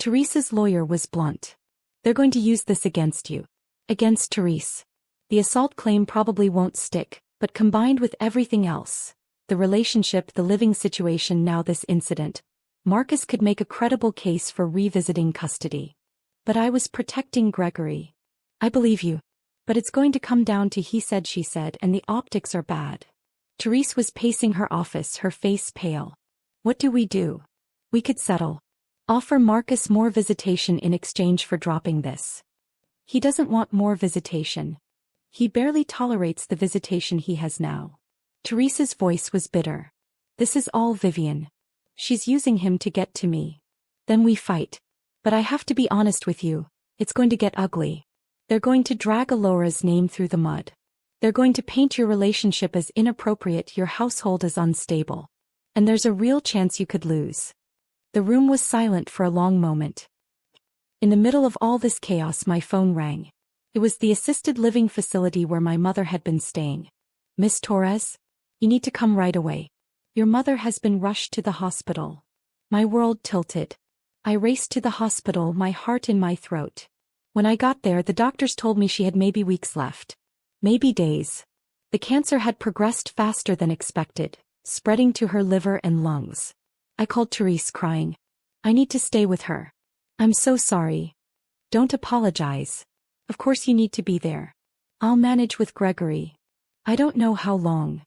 Teresa's lawyer was blunt. They're going to use this against you. Against Therese. The assault claim probably won't stick, but combined with everything else, the relationship, the living situation, now this incident, Marcus could make a credible case for revisiting custody. But I was protecting Gregory. I believe you. But it's going to come down to he said she said, and the optics are bad. Therese was pacing her office, her face pale. What do we do? We could settle. Offer Marcus more visitation in exchange for dropping this. He doesn't want more visitation. He barely tolerates the visitation he has now. Therese's voice was bitter. This is all Vivian. She's using him to get to me. Then we fight. But I have to be honest with you, it's going to get ugly. They're going to drag Alora's name through the mud. They're going to paint your relationship as inappropriate, your household as unstable. And there's a real chance you could lose. The room was silent for a long moment. In the middle of all this chaos, my phone rang. It was the assisted living facility where my mother had been staying. Miss Torres? You need to come right away. Your mother has been rushed to the hospital. My world tilted. I raced to the hospital, my heart in my throat. When I got there, the doctors told me she had maybe weeks left. Maybe days. The cancer had progressed faster than expected, spreading to her liver and lungs. I called Therese, crying. I need to stay with her. I'm so sorry. Don't apologize. Of course you need to be there. I'll manage with Gregory. I don't know how long.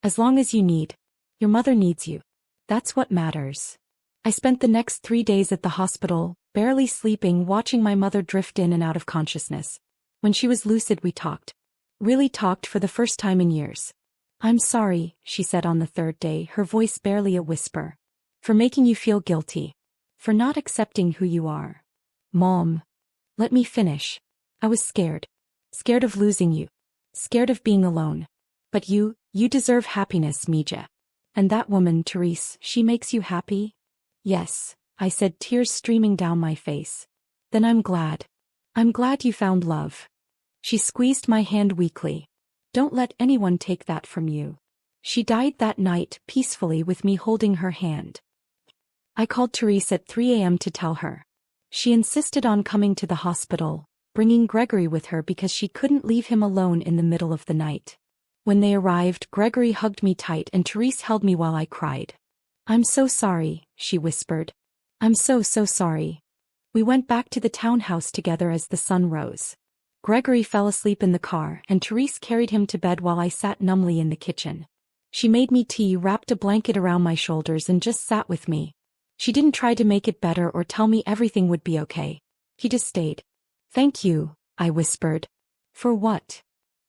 As long as you need. Your mother needs you. That's what matters. I spent the next 3 days at the hospital, barely sleeping, watching my mother drift in and out of consciousness. When she was lucid, we talked. Really talked for the first time in years. I'm sorry, she said on the 3rd day, her voice barely a whisper. For making you feel guilty. For not accepting who you are. Mom. Let me finish. I was scared. Scared of losing you. Scared of being alone. But you deserve happiness, Mija. And that woman, Therese, she makes you happy? Yes, I said, tears streaming down my face. Then I'm glad. I'm glad you found love. She squeezed my hand weakly. Don't let anyone take that from you. She died that night, peacefully, with me holding her hand. I called Therese at 3 a.m. to tell her. She insisted on coming to the hospital, bringing Gregory with her because she couldn't leave him alone in the middle of the night. When they arrived, Gregory hugged me tight and Therese held me while I cried. I'm so sorry, she whispered. I'm so sorry. We went back to the townhouse together as the sun rose. Gregory fell asleep in the car and Therese carried him to bed while I sat numbly in the kitchen. She made me tea, wrapped a blanket around my shoulders and just sat with me. She didn't try to make it better or tell me everything would be okay. He just stayed. Thank you, I whispered. For what?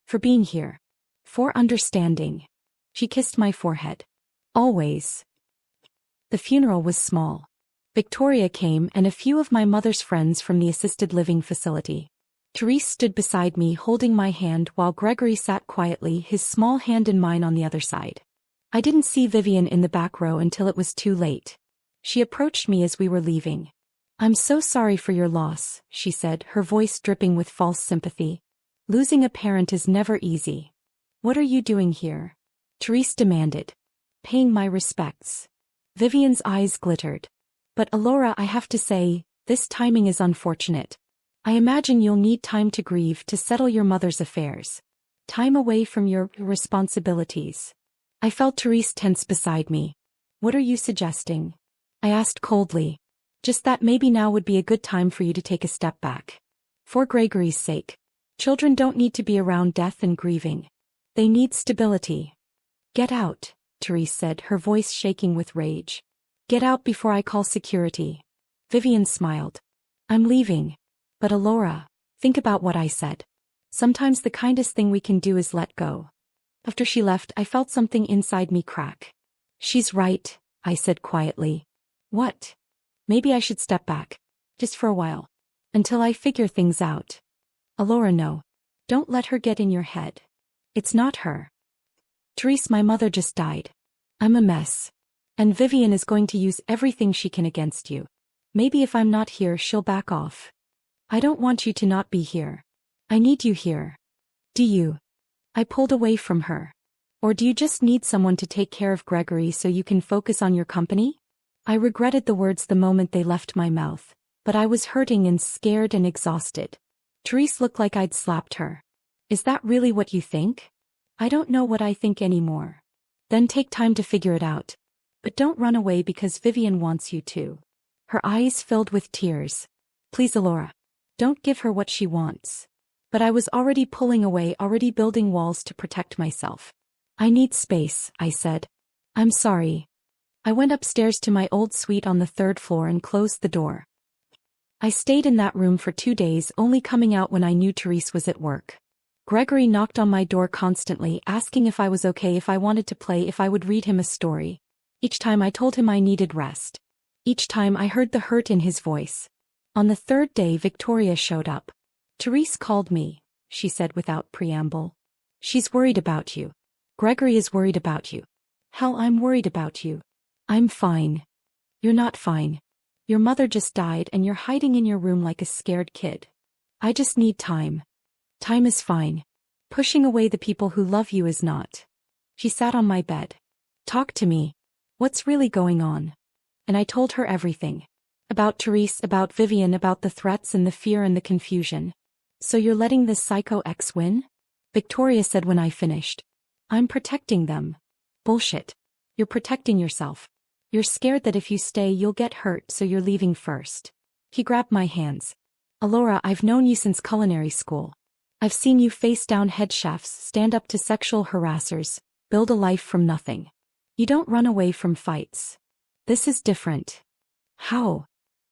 For being here. For understanding. She kissed my forehead. Always. The funeral was small. Victoria came and a few of my mother's friends from the assisted living facility. Therese stood beside me holding my hand while Gregory sat quietly, his small hand in mine on the other side. I didn't see Vivian in the back row until it was too late. She approached me as we were leaving. I'm so sorry for your loss, she said, her voice dripping with false sympathy. Losing a parent is never easy. What are you doing here? Therese demanded. Paying my respects. Vivian's eyes glittered. But Alora, I have to say, this timing is unfortunate. I imagine you'll need time to grieve, to settle your mother's affairs. Time away from your responsibilities. I felt Therese tense beside me. What are you suggesting? I asked coldly. Just that maybe now would be a good time for you to take a step back. For Gregory's sake. Children don't need to be around death and grieving. They need stability. Get out, Therese said, her voice shaking with rage. Get out before I call security. Vivian smiled. I'm leaving. But Alora, think about what I said. Sometimes the kindest thing we can do is let go. After she left, I felt something inside me crack. She's right, I said quietly. What? Maybe I should step back. Just for a while. Until I figure things out. Alora, no. Don't let her get in your head. It's not her. Therese, my mother just died. I'm a mess. And Vivian is going to use everything she can against you. Maybe if I'm not here, she'll back off. I don't want you to not be here. I need you here. Do you? I pulled away from her. Or do you just need someone to take care of Gregory so you can focus on your company? I regretted the words the moment they left my mouth, But I was hurting and scared and exhausted. Therese looked like I'd slapped her. Is that really what you think? I don't know what I think anymore. Then take time to figure it out. But don't run away because Vivian wants you to. Her eyes filled with tears. Please, Alora. Don't give her what she wants. But I was already pulling away, already building walls to protect myself. I need space, I said. I'm sorry. I went upstairs to my old suite on the 3rd floor and closed the door. I stayed in that room for 2 days, only coming out when I knew Therese was at work. Gregory knocked on my door constantly, asking if I was okay, if I wanted to play, if I would read him a story. Each time I told him I needed rest. Each time I heard the hurt in his voice. On the 3rd day, Victoria showed up. Therese called me, she said without preamble. She's worried about you. Gregory is worried about you. Hell, I'm worried about you. I'm fine. You're not fine. Your mother just died and you're hiding in your room like a scared kid. I just need time. Time is fine. Pushing away the people who love you is not. She sat on my bed. Talk to me. What's really going on? And I told her everything. About Therese, about Vivian, about the threats and the fear and the confusion. So you're letting this psycho ex win? Victoria said when I finished. I'm protecting them. Bullshit. You're protecting yourself. You're scared that if you stay you'll get hurt, so you're leaving first. He grabbed my hands. Alora, I've known you since culinary school. I've seen you face down head chefs, stand up to sexual harassers, build a life from nothing. You don't run away from fights. This is different. How?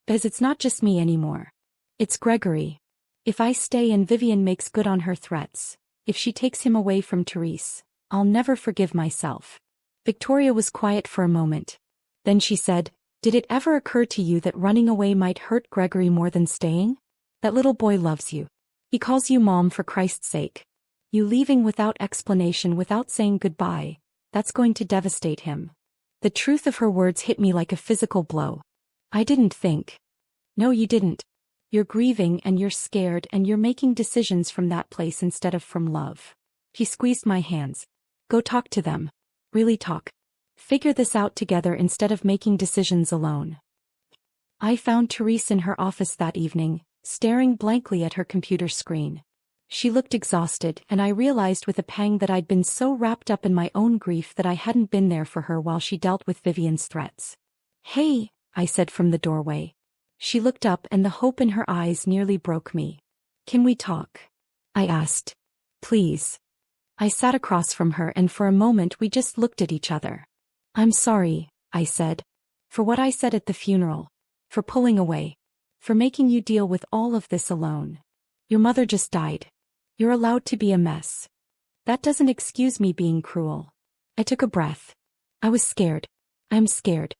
Because it's not just me anymore. It's Gregory. If I stay and Vivian makes good on her threats, if she takes him away from Therese, I'll never forgive myself. Victoria was quiet for a moment. Then she said, did it ever occur to you that running away might hurt Gregory more than staying? That little boy loves you. He calls you mom, for Christ's sake. You leaving without explanation, without saying goodbye, that's going to devastate him. The truth of her words hit me like a physical blow. I didn't think. No, you didn't. You're grieving and you're scared and you're making decisions from that place instead of from love. He squeezed my hands. Go talk to them. Really talk. Figure this out together instead of making decisions alone. I found Therese in her office that evening, staring blankly at her computer screen. She looked exhausted, and I realized with a pang that I'd been so wrapped up in my own grief that I hadn't been there for her while she dealt with Vivian's threats. Hey, I said from the doorway. She looked up and the hope in her eyes nearly broke me. Can we talk? I asked. Please. I sat across from her and for a moment we just looked at each other. I'm sorry, I said. For what I said at the funeral. For pulling away. For making you deal with all of this alone. Your mother just died. You're allowed to be a mess. That doesn't excuse me being cruel. I took a breath. I was scared. I'm scared.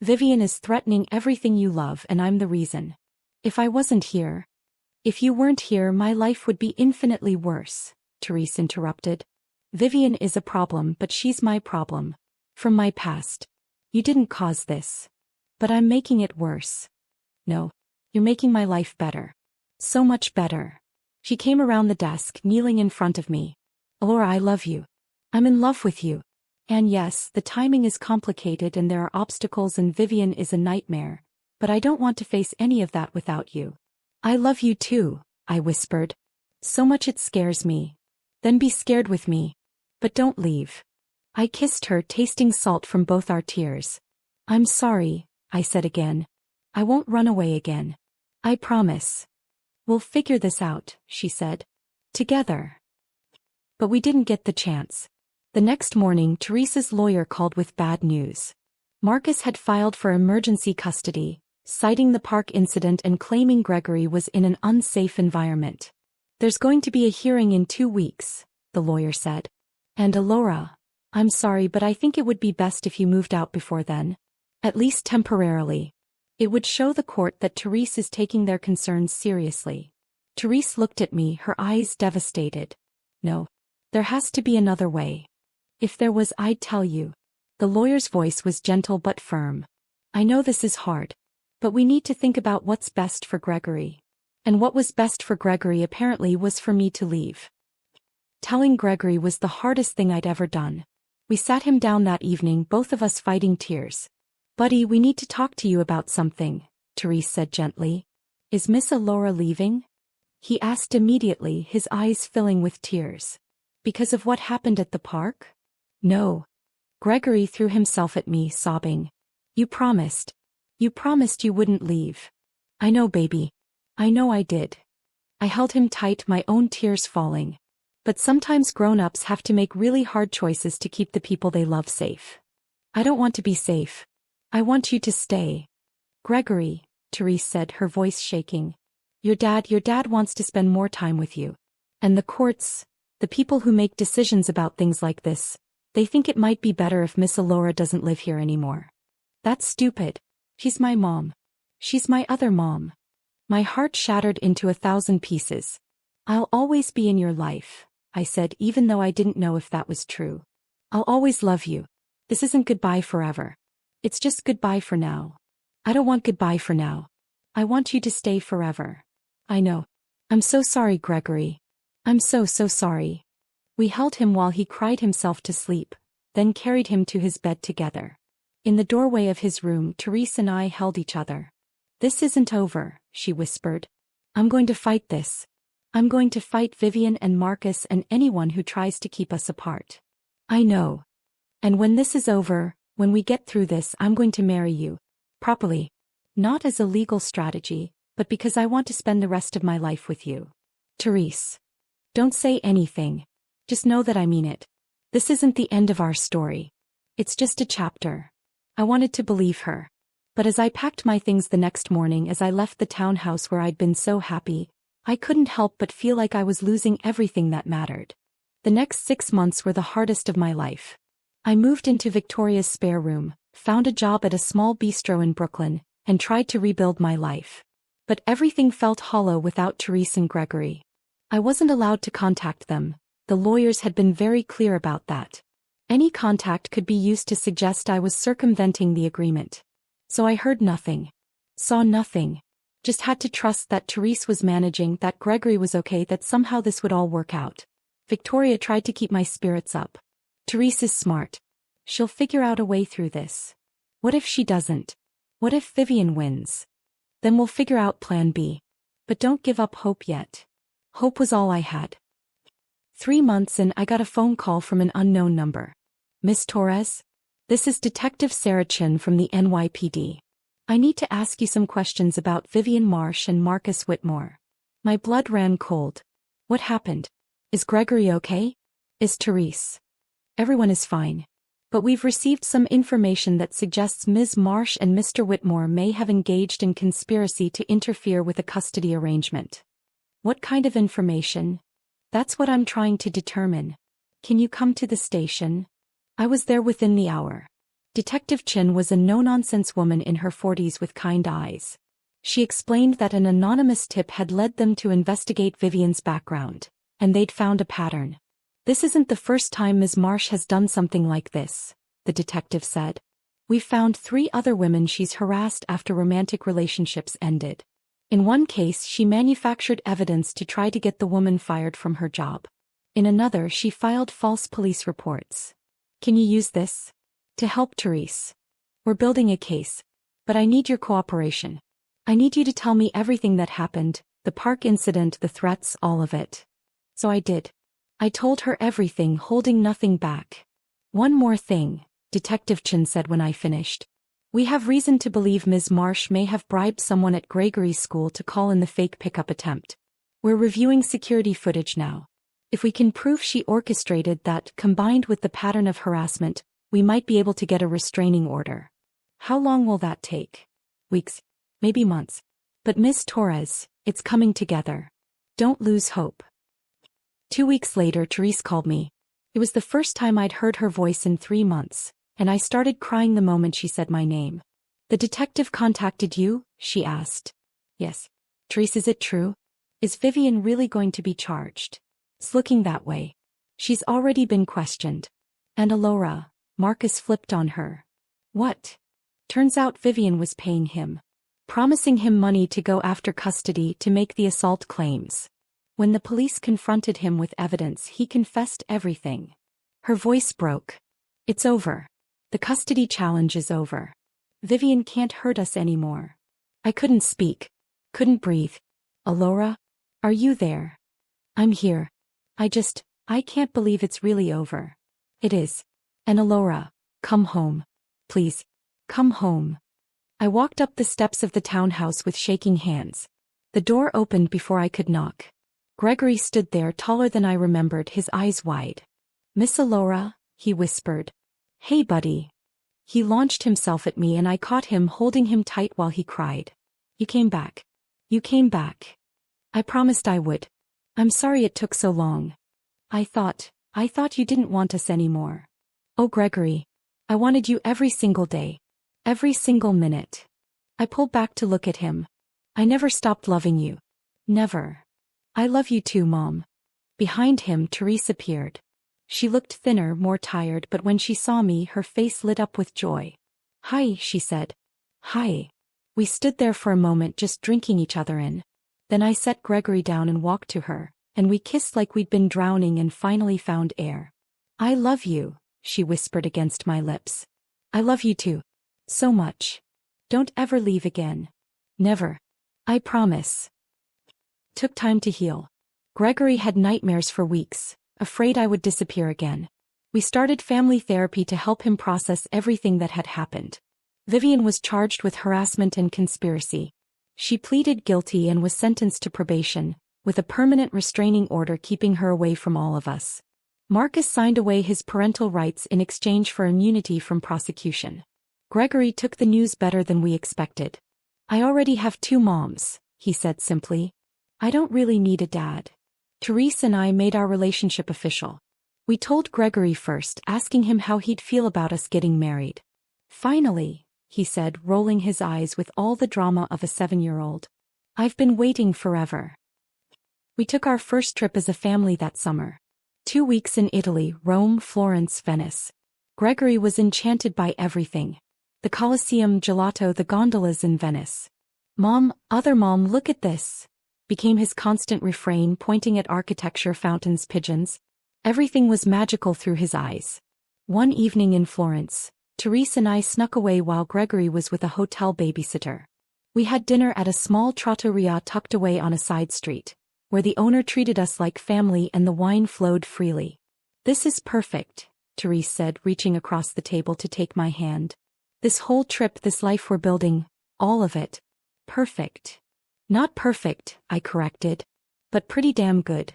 Vivian is threatening everything you love and I'm the reason. If I wasn't here. If you weren't here, my life would be infinitely worse, Therese interrupted. Vivian is a problem, but she's my problem. From my past. You didn't cause this. But I'm making it worse. No. You're making my life better. So much better. She came around the desk, kneeling in front of me. Alora, I love you. I'm in love with you. And yes, the timing is complicated and there are obstacles and Vivian is a nightmare, but I don't want to face any of that without you. I love you too, I whispered. So much it scares me. Then be scared with me. But don't leave. I kissed her, tasting salt from both our tears. I'm sorry, I said again. I won't run away again. I promise. We'll figure this out, she said. Together. But we didn't get the chance. The next morning, Therese's lawyer called with bad news. Marcus had filed for emergency custody, citing the park incident and claiming Gregory was in an unsafe environment. There's going to be a hearing in 2 weeks, the lawyer said. And Alora, I'm sorry, but I think it would be best if you moved out before then. At least temporarily. It would show the court that Therese is taking their concerns seriously. Therese looked at me, her eyes devastated. No. There has to be another way. If there was, I'd tell you. The lawyer's voice was gentle but firm. I know this is hard. But we need to think about what's best for Gregory. And what was best for Gregory apparently was for me to leave. Telling Gregory was the hardest thing I'd ever done. We sat him down that evening, both of us fighting tears. Buddy, we need to talk to you about something, Therese said gently. Is Miss Allura leaving? He asked immediately, his eyes filling with tears. Because of what happened at the park? No. Gregory threw himself at me, sobbing. You promised. You promised you wouldn't leave. I know, baby. I know I did. I held him tight, my own tears falling. But sometimes grown-ups have to make really hard choices to keep the people they love safe. I don't want to be safe. I want you to stay. Gregory, Therese said, her voice shaking. Your dad wants to spend more time with you. And the courts, the people who make decisions about things like this, they think it might be better if Miss Allura doesn't live here anymore. That's stupid. She's my mom. She's my other mom. My heart shattered into 1,000 pieces. I'll always be in your life, I said, even though I didn't know if that was true. I'll always love you. This isn't goodbye forever. It's just goodbye for now. I don't want goodbye for now. I want you to stay forever. I know. I'm so sorry, Gregory. I'm so sorry. We held him while he cried himself to sleep, then carried him to his bed together. In the doorway of his room, Therese and I held each other. This isn't over, she whispered. I'm going to fight this. I'm going to fight Vivian and Marcus and anyone who tries to keep us apart. I know. And when this is over, when we get through this, I'm going to marry you. Properly. Not as a legal strategy, but because I want to spend the rest of my life with you. Therese. Don't say anything. Just know that I mean it. This isn't the end of our story. It's just a chapter. I wanted to believe her. But as I packed my things the next morning, as I left the townhouse where I'd been so happy, I couldn't help but feel like I was losing everything that mattered. The next 6 months were the hardest of my life. I moved into Victoria's spare room, found a job at a small bistro in Brooklyn, and tried to rebuild my life. But everything felt hollow without Therese and Gregory. I wasn't allowed to contact them. The lawyers had been very clear about that. Any contact could be used to suggest I was circumventing the agreement. So I heard nothing. Saw nothing. Just had to trust that Therese was managing, that Gregory was okay, that somehow this would all work out. Victoria tried to keep my spirits up. Therese is smart. She'll figure out a way through this. What if she doesn't? What if Vivian wins? Then we'll figure out plan B. But don't give up hope yet. Hope was all I had. 3 months in, I got a phone call from an unknown number. Miss Torres? This is Detective Sarah Chin from the NYPD. I need to ask you some questions about Vivian Marsh and Marcus Whitmore. My blood ran cold. What happened? Is Gregory okay? Is Therese? Everyone is fine. But we've received some information that suggests Ms. Marsh and Mr. Whitmore may have engaged in conspiracy to interfere with a custody arrangement. What kind of information? That's what I'm trying to determine. Can you come to the station? I was there within the hour. Detective Chin was a no-nonsense woman in her 40s with kind eyes. She explained that an anonymous tip had led them to investigate Vivian's background, and they'd found a pattern. This isn't the first time Ms. Marsh has done something like this, the detective said. We found 3 other women she's harassed after romantic relationships ended. In one case, she manufactured evidence to try to get the woman fired from her job. In another, she filed false police reports. Can you use this? To help Therese. We're building a case. But I need your cooperation. I need you to tell me everything that happened, the park incident, the threats, all of it. So I did. I told her everything, holding nothing back. One more thing, Detective Chin said when I finished. We have reason to believe Ms. Marsh may have bribed someone at Gregory's school to call in the fake pickup attempt. We're reviewing security footage now. If we can prove she orchestrated that, combined with the pattern of harassment, we might be able to get a restraining order. How long will that take? Weeks. Maybe months. But Miss Torres, it's coming together. Don't lose hope. 2 weeks later, Therese called me. It was the first time I'd heard her voice in 3 months, and I started crying the moment she said my name. The detective contacted you? She asked. Yes. Therese, is it true? Is Vivian really going to be charged? It's looking that way. She's already been questioned. And Allura, Marcus flipped on her. What? Turns out Vivian was paying him. Promising him money to go after custody to make the assault claims. When the police confronted him with evidence, he confessed everything. Her voice broke. It's over. The custody challenge is over. Vivian can't hurt us anymore. I couldn't speak. Couldn't breathe. Alora? Are you there? I'm here. I can't believe it's really over. It is. And Alora, come home. Please. Come home. I walked up the steps of the townhouse with shaking hands. The door opened before I could knock. Gregory stood there taller than I remembered, his eyes wide. Miss Alora, he whispered. Hey buddy. He launched himself at me and I caught him, holding him tight while he cried. You came back. You came back. I promised I would. I'm sorry it took so long. I thought you didn't want us anymore. Oh Gregory. I wanted you every single day. Every single minute. I pulled back to look at him. I never stopped loving you. Never. I love you too, Mom. Behind him, Therese appeared. She looked thinner, more tired, but when she saw me, her face lit up with joy. Hi, she said. Hi. We stood there for a moment just drinking each other in. Then I set Gregory down and walked to her, and we kissed like we'd been drowning and finally found air. I love you, she whispered against my lips. I love you too. So much. Don't ever leave again. Never. I promise. Took time to heal. Gregory had nightmares for weeks, afraid I would disappear again. We started family therapy to help him process everything that had happened. Vivian was charged with harassment and conspiracy. She pleaded guilty and was sentenced to probation, with a permanent restraining order keeping her away from all of us. Marcus signed away his parental rights in exchange for immunity from prosecution. Gregory took the news better than we expected. I already have 2 moms, he said simply. I don't really need a dad. Therese and I made our relationship official. We told Gregory first, asking him how he'd feel about us getting married. Finally, he said, rolling his eyes with all the drama of a 7-year-old. I've been waiting forever. We took our first trip as a family that summer. 2 weeks in Italy, Rome, Florence, Venice. Gregory was enchanted by everything. The Colosseum, gelato, the gondolas in Venice. Mom, other mom, look at this, became his constant refrain, pointing at architecture, fountains, pigeons. Everything was magical through his eyes. One evening in Florence, Therese and I snuck away while Gregory was with a hotel babysitter. We had dinner at a small trattoria tucked away on a side street, where the owner treated us like family and the wine flowed freely. This is perfect, Therese said, reaching across the table to take my hand. This whole trip, this life we're building, all of it. Perfect. Not perfect, I corrected, but pretty damn good.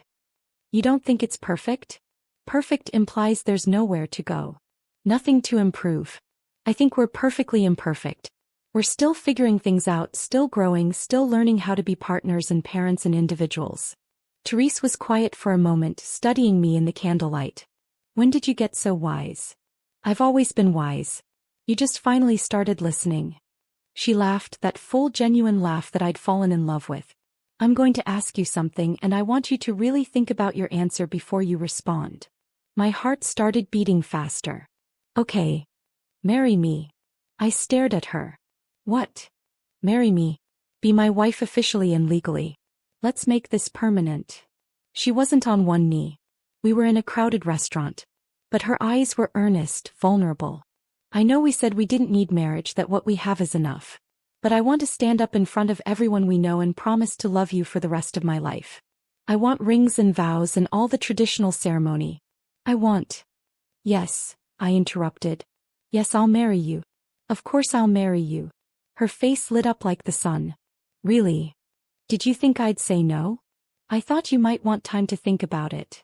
You don't think it's perfect? Perfect implies there's nowhere to go. Nothing to improve. I think we're perfectly imperfect. We're still figuring things out, still growing, still learning how to be partners and parents and individuals. Therese was quiet for a moment, studying me in the candlelight. When did you get so wise? I've always been wise. You just finally started listening. She laughed, that full, genuine laugh that I'd fallen in love with. I'm going to ask you something and I want you to really think about your answer before you respond. My heart started beating faster. Okay. Marry me. I stared at her. What? Marry me. Be my wife officially and legally. Let's make this permanent. She wasn't on one knee. We were in a crowded restaurant. But her eyes were earnest, vulnerable. I know we said we didn't need marriage, that what we have is enough. But I want to stand up in front of everyone we know and promise to love you for the rest of my life. I want rings and vows and all the traditional ceremony. I want. Yes, I interrupted. Yes, I'll marry you. Of course I'll marry you. Her face lit up like the sun. Really? Did you think I'd say no? I thought you might want time to think about it.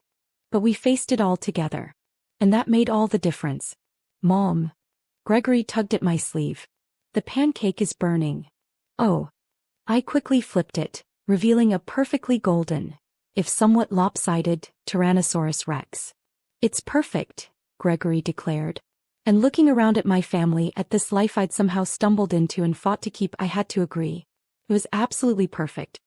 But we faced it all together. And that made all the difference. Mom. Gregory tugged at my sleeve. The pancake is burning. Oh. I quickly flipped it, revealing a perfectly golden, if somewhat lopsided, Tyrannosaurus Rex. It's perfect, Gregory declared. And looking around at my family, at this life I'd somehow stumbled into and fought to keep, I had to agree. It was absolutely perfect.